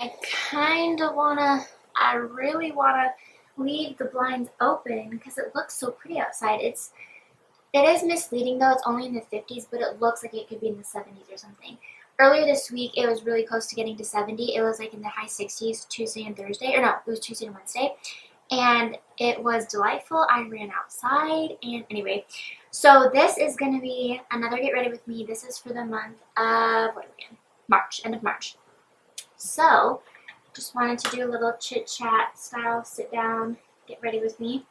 I really wanna leave the blinds open because it looks so pretty outside. It is misleading though. It's only in the 50s, but it looks like it could be in the 70s or something. Earlier this week, it was really close to getting to 70. It was like in the high 60s Tuesday and Thursday, or no, it was Tuesday and Wednesday, and it was delightful. I ran outside, and anyway, so this is gonna be another Get Ready With Me. This is for the month of, what are we in? March, end of March. So, just wanted to do a little chit chat style, sit down, get ready with me,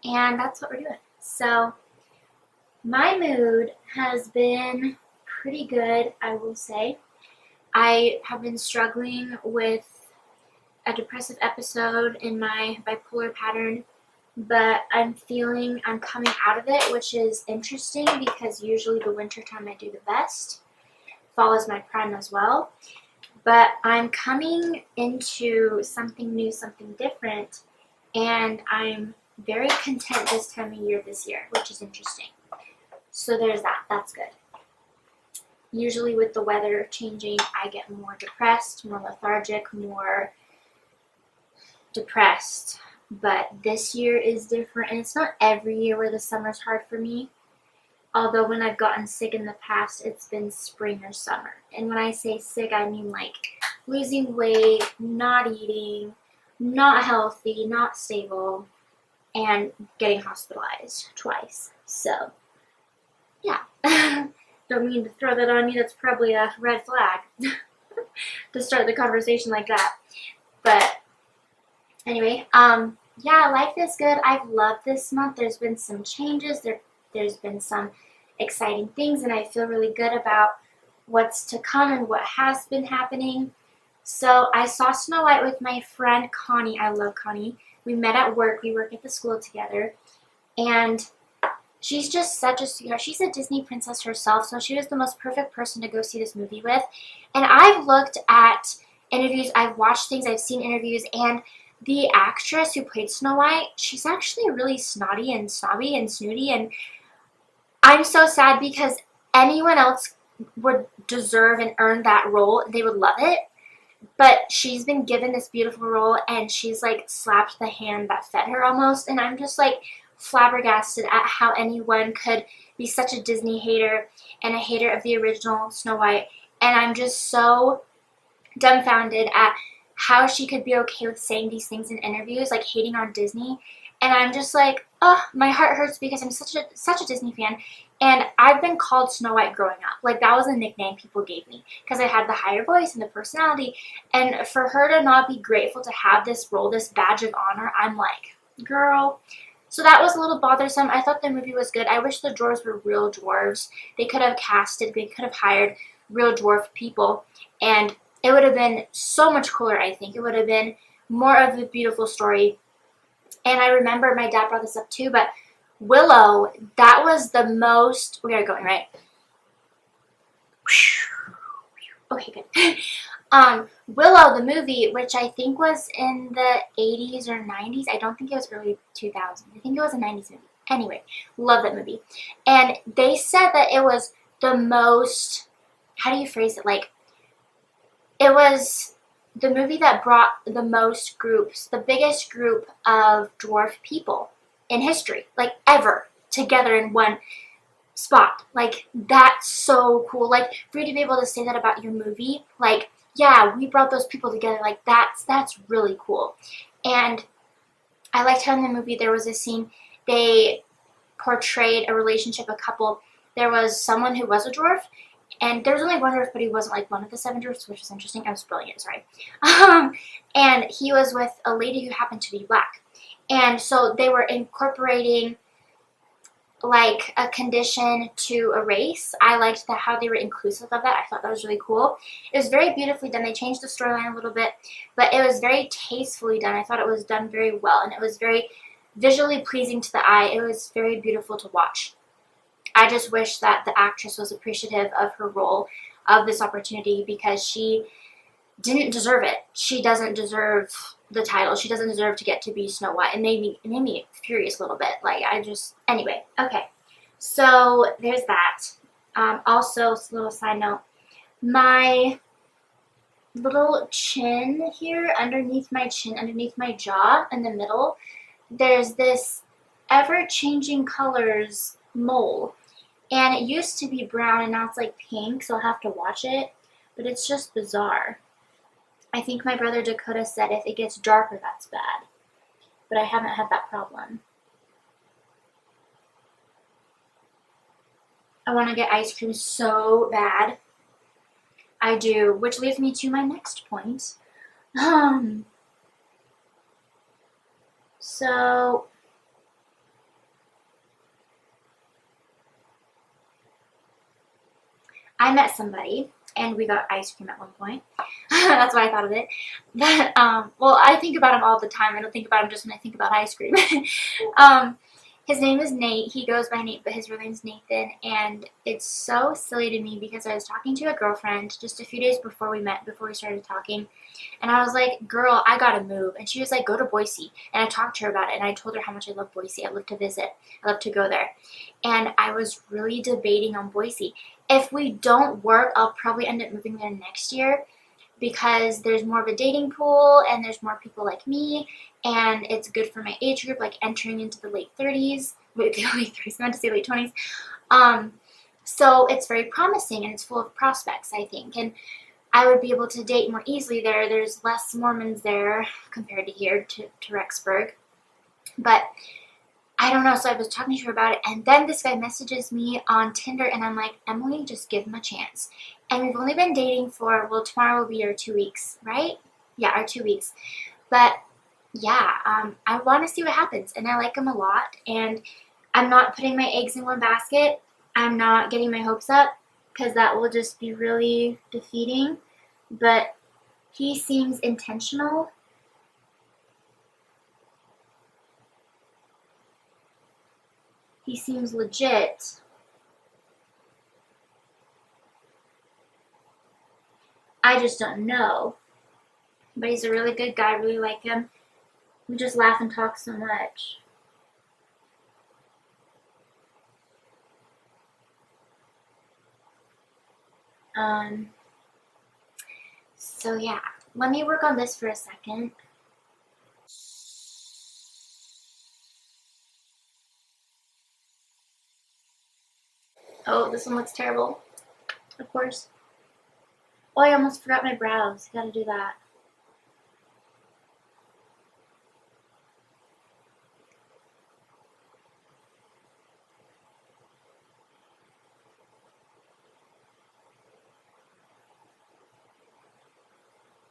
and that's what we're doing. So, my mood has been pretty good, I will say. I have been struggling with a depressive episode in my bipolar pattern, but I'm coming out of it, which is interesting because usually the winter time I do the best. Fall is my prime as well. But I'm coming into something new, something different, and I'm very content this time of year this year, which is interesting. So there's that. That's good. Usually with the weather changing, I get more depressed, more lethargic, more depressed. But this year is different, and it's not every year where the summer's hard for me. Although when I've gotten sick in the past, it's been spring or summer. And when I say sick, I mean like losing weight, not eating, not healthy, not stable, and getting hospitalized twice. So, yeah. Don't mean to throw that on you. That's probably a red flag to start the conversation like that. But anyway, yeah, life is good. I've loved this month. There's been some changes. There's been some exciting things, and I feel really good about what's to come and what has been happening. So I saw Snow White with my friend Connie. I love Connie. We met at work. We work at the school together, and she's just such a sweetheart. She's a Disney princess herself, so she was the most perfect person to go see this movie with. And I've looked at interviews, I've watched things, I've seen interviews, and the actress who played Snow White, she's actually really snotty and snobby and snooty, and I'm so sad because anyone else would deserve and earn that role. They would love it. But she's been given this beautiful role, and she's like slapped the hand that fed her almost. And I'm just like flabbergasted at how anyone could be such a Disney hater and a hater of the original Snow White. And I'm just so dumbfounded at how she could be okay with saying these things in interviews, like hating on Disney. And I'm just like, oh, my heart hurts because I'm such a Disney fan. And I've been called Snow White growing up. Like, that was a nickname people gave me because I had the higher voice and the personality. And for her to not be grateful to have this role, this badge of honor, I'm like, girl. So that was a little bothersome. I thought the movie was good. I wish the dwarves were real dwarves. They could have casted, they could have hired real dwarf people. And it would have been so much cooler, I think. It would have been more of a beautiful story. And I remember my dad brought this up too, but Willow, that was the most, we are going, right? Okay, good. Willow, the movie, which I think was in the 80s or 90s. I don't think it was early 2000s. I think it was a 90s movie. Anyway, love that movie. And they said that it was the most, how do you phrase it? Like, it was the movie that brought the most groups, the biggest group of dwarf people in history, like ever, together in one spot. Like, that's so cool. Like, for you to be able to say that about your movie, like, yeah, we brought those people together, like, that's really cool. And I liked how in the movie there was a scene, they portrayed a relationship, a couple. There was someone who was a dwarf, and there was only one dwarf, but he wasn't like one of the seven dwarfs, which was interesting. I was spoiling it, sorry. And he was with a lady who happened to be black. And so they were incorporating like a condition to a race. I liked how they were inclusive of that. I thought that was really cool. It was very beautifully done. They changed the storyline a little bit, but it was very tastefully done. I thought it was done very well, and it was very visually pleasing to the eye. It was very beautiful to watch. I just wish that the actress was appreciative of her role, of this opportunity, because she didn't deserve it. She doesn't deserve the title. She doesn't deserve to get to be Snow White. It made me furious a little bit. Like, anyway, okay. So there's that. Also, a little side note, my little chin here, underneath my chin, underneath my jaw, in the middle, there's this ever-changing colors mole. And it used to be brown and now it's like pink, so I'll have to watch it. But it's just bizarre. I think my brother Dakota said if it gets darker, that's bad. But I haven't had that problem. I want to get ice cream so bad. I do, which leads me to my next point. So I met somebody and we got ice cream at one point. That's why I thought of it. But well, I think about him all the time. I don't think about him just when I think about ice cream. um, his name is Nate. He goes by Nate, but his real name's Nathan. And it's so silly to me because I was talking to a girlfriend just a few days before we met, before we started talking. And I was like, girl, I gotta move. And she was like, go to Boise. And I talked to her about it. And I told her how much I love Boise. I love to visit. I love to go there. And I was really debating on Boise. If we don't work, I'll probably end up moving there next year because there's more of a dating pool and there's more people like me and it's good for my age group, like entering into the late 30s. Wait, the late 30s, I meant to say late 20s. So it's very promising and it's full of prospects, I think. And I would be able to date more easily there. There's less Mormons there compared to here, to Rexburg. But I don't know, so I was talking to her about it, and then this guy messages me on Tinder, and I'm like, Emily, just give him a chance. And we've only been dating for, well, tomorrow will be our 2 weeks, right? Yeah, our 2 weeks. But, yeah, I want to see what happens, and I like him a lot, and I'm not putting my eggs in one basket. I'm not getting my hopes up, because that will just be really defeating. But he seems intentional. He seems legit. I just don't know. But he's a really good guy. I really like him. We just laugh and talk so much. So yeah, let me work on this for a second. Oh, this one looks terrible. Of course. Oh, I almost forgot my brows. Gotta do that.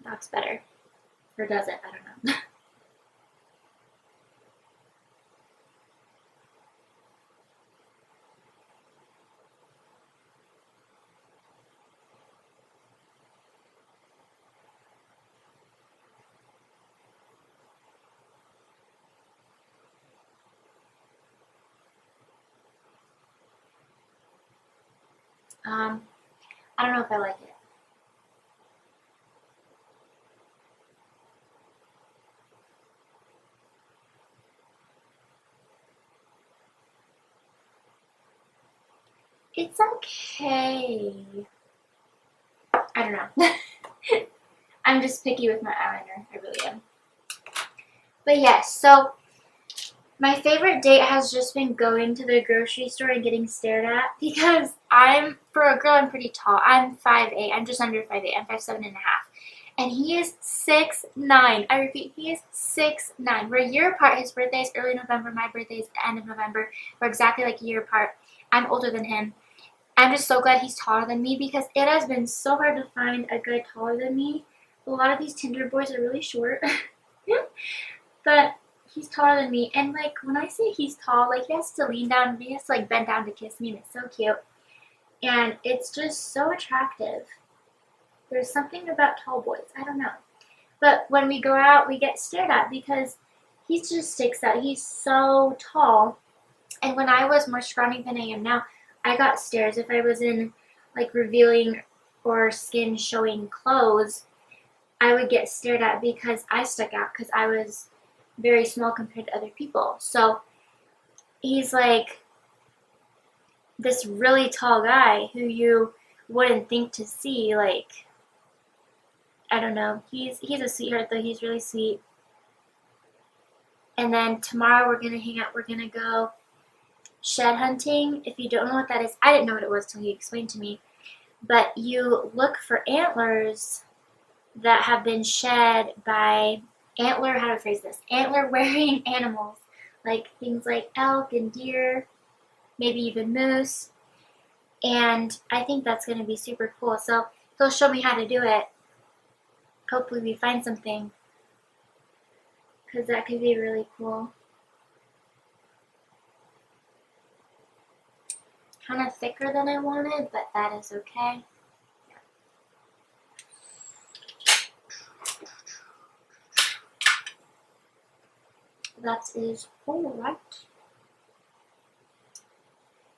That's better. Or does it? I don't know. I don't know if I like it. It's okay. I don't know. I'm just picky with my eyeliner. I really am. But yes, so my favorite date has just been going to the grocery store and getting stared at because for a girl, I'm pretty tall. I'm 5'8". I'm just under 5'8". I'm 5'7.5". And he is 6'9". I repeat, he is 6'9". We're a year apart. His birthday is early November. My birthday is the end of November. We're exactly like a year apart. I'm older than him. I'm just so glad he's taller than me because it has been so hard to find a guy taller than me. A lot of these Tinder boys are really short. But he's taller than me. And like when I say he's tall, like he has to lean down, he has to like bend down to kiss me, and it's so cute. And it's just so attractive. There's something about tall boys. I don't know. But when we go out, we get stared at because he just sticks out. He's so tall. And when I was more scrawny than I am now, I got stares. If I was in like revealing or skin showing clothes, I would get stared at because I stuck out because I was very small compared to other people. So he's like this really tall guy who you wouldn't think to see like I don't know. He's a sweetheart though. He's really sweet. And then tomorrow we're gonna hang out. We're gonna go shed hunting. If you don't know what that is, I didn't know what it was till he explained to me. But you look for antlers that have been shed by antler, how to phrase this, antler wearing animals, like things like elk and deer, maybe even moose. And I think that's going to be super cool. So he'll show me how to do it. Hopefully we find something, because that could be really cool. Kind of thicker than I wanted, but that is okay. That is alright.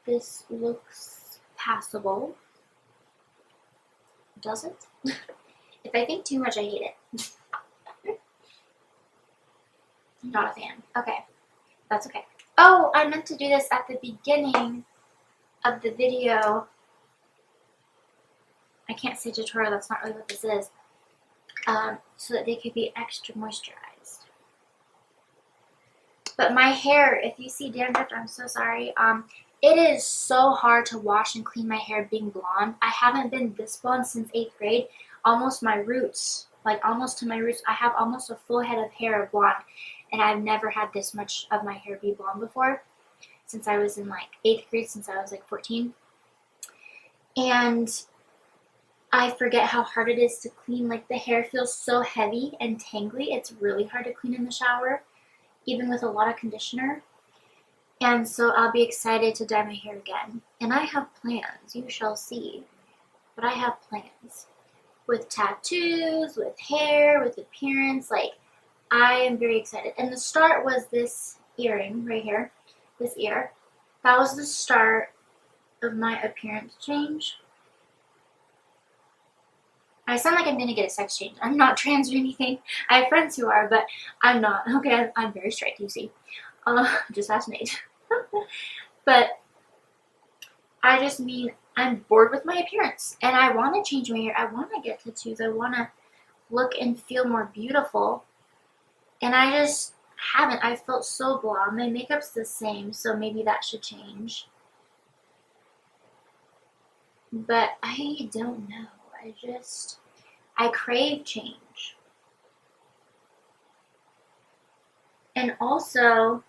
This looks passable. Does it? If I think too much, I hate it. Not a fan. Okay. That's okay. Oh, I meant to do this at the beginning of the video. I can't say tutorial, that's not really what this is. So that they could be extra moisturized. But my hair, if you see dandruff, I'm so sorry. It is so hard to wash and clean my hair being blonde. I haven't been this blonde since 8th grade. Almost my roots, like almost to my roots. I have almost a full head of hair of blonde. And I've never had this much of my hair be blonde before. Since I was in like 8th grade, since I was like 14. And I forget how hard it is to clean. Like the hair feels so heavy and tangly. It's really hard to clean in the shower, even with a lot of conditioner. And so I'll be excited to dye my hair again. And I have plans, you shall see. But I have plans. With tattoos, with hair, with appearance. Like, I am very excited. And the start was this earring right here. This ear. That was the start of my appearance change. I sound like I'm going to get a sex change. I'm not trans or anything. I have friends who are, but I'm not. Okay, I'm very straight, you see. Just ask Nate. But I just mean I'm bored with my appearance. And I want to change my hair. I want to get tattoos. I want to look and feel more beautiful. And I just haven't. I felt so blonde. My makeup's the same, so maybe that should change. But I don't know. I crave change. And also,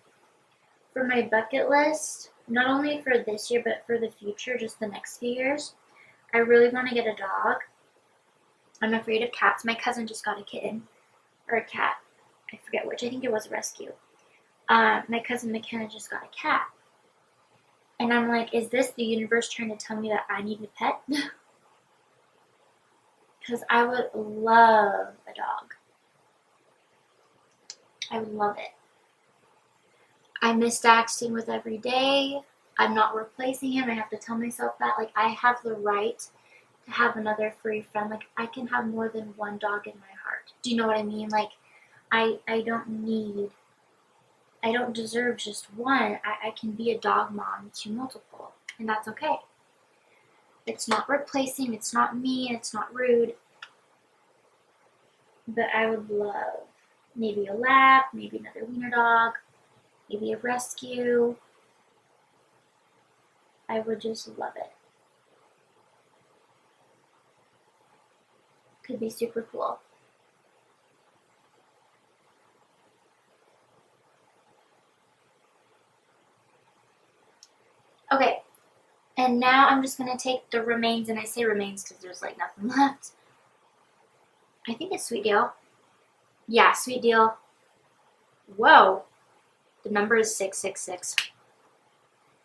for my bucket list, not only for this year, but for the future, just the next few years, I really want to get a dog. I'm afraid of cats. My cousin just got a kitten, or a cat. I forget which. I think it was a rescue. My cousin McKenna just got a cat. And I'm like, is this the universe trying to tell me that I need a pet? Because I would love a dog. I would love it. I miss Daxton with every day. I'm not replacing him. I have to tell myself that. Like, I have the right to have another furry friend. Like, I can have more than one dog in my heart. Do you know what I mean? Like, I don't deserve just one. I can be a dog mom to multiple. And that's okay. It's not replacing, it's not mean, it's not rude. But I would love maybe a lab, maybe another wiener dog, maybe a rescue. I would just love it. Could be super cool. Okay, and now I'm just going to take the remains, and I say remains because there's like nothing left. I think it's Sweet Deal. Yeah, Sweet Deal. Whoa. The number is 666.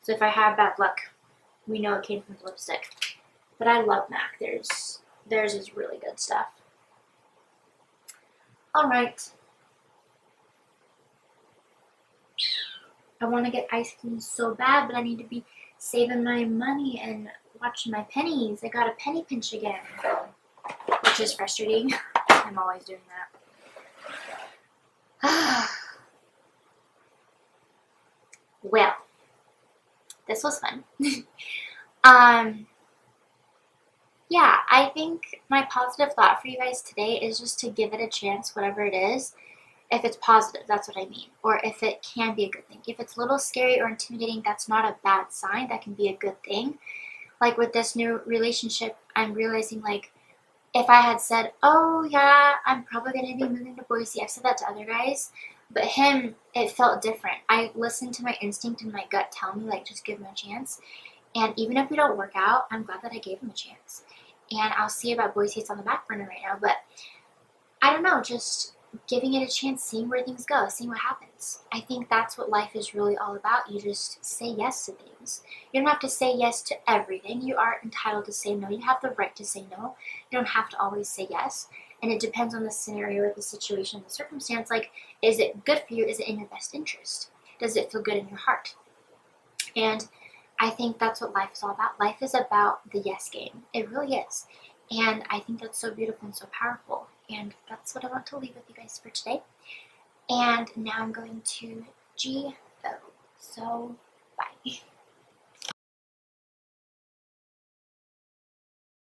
So if I have bad luck, we know it came from the lipstick. But I love MAC. Theirs is really good stuff. Alright. I want to get ice cream so bad, but I need to be saving my money and watching my pennies. I got a penny pinch again, which is frustrating. I'm always doing that. Well, this was fun. Yeah, I think my positive thought for you guys today is just to give it a chance, whatever it is. If it's positive, that's what I mean. Or if it can be a good thing. If it's a little scary or intimidating, that's not a bad sign. That can be a good thing. Like with this new relationship, I'm realizing like if I had said, oh yeah, I'm probably going to be moving to Boise, I've said that to other guys, but him, it felt different. I listened to my instinct and my gut tell me, like, just give him a chance. And even if we don't work out, I'm glad that I gave him a chance. And I'll see about Boise, it's on the back burner right now, but I don't know, just giving it a chance, seeing where things go, seeing what happens. I think that's what life is really all about. You just say yes to things. You don't have to say yes to everything. You are entitled to say no. You have the right to say no. You don't have to always say yes. And it depends on the scenario or the situation, the circumstance. Like, is it good for you? Is it in your best interest? Does it feel good in your heart? And I think that's what life is all about. Life is about the yes game. It really is. And I think that's so beautiful and so powerful. And that's what I want to leave with you guys for today. And now I'm going to G-O. So, bye.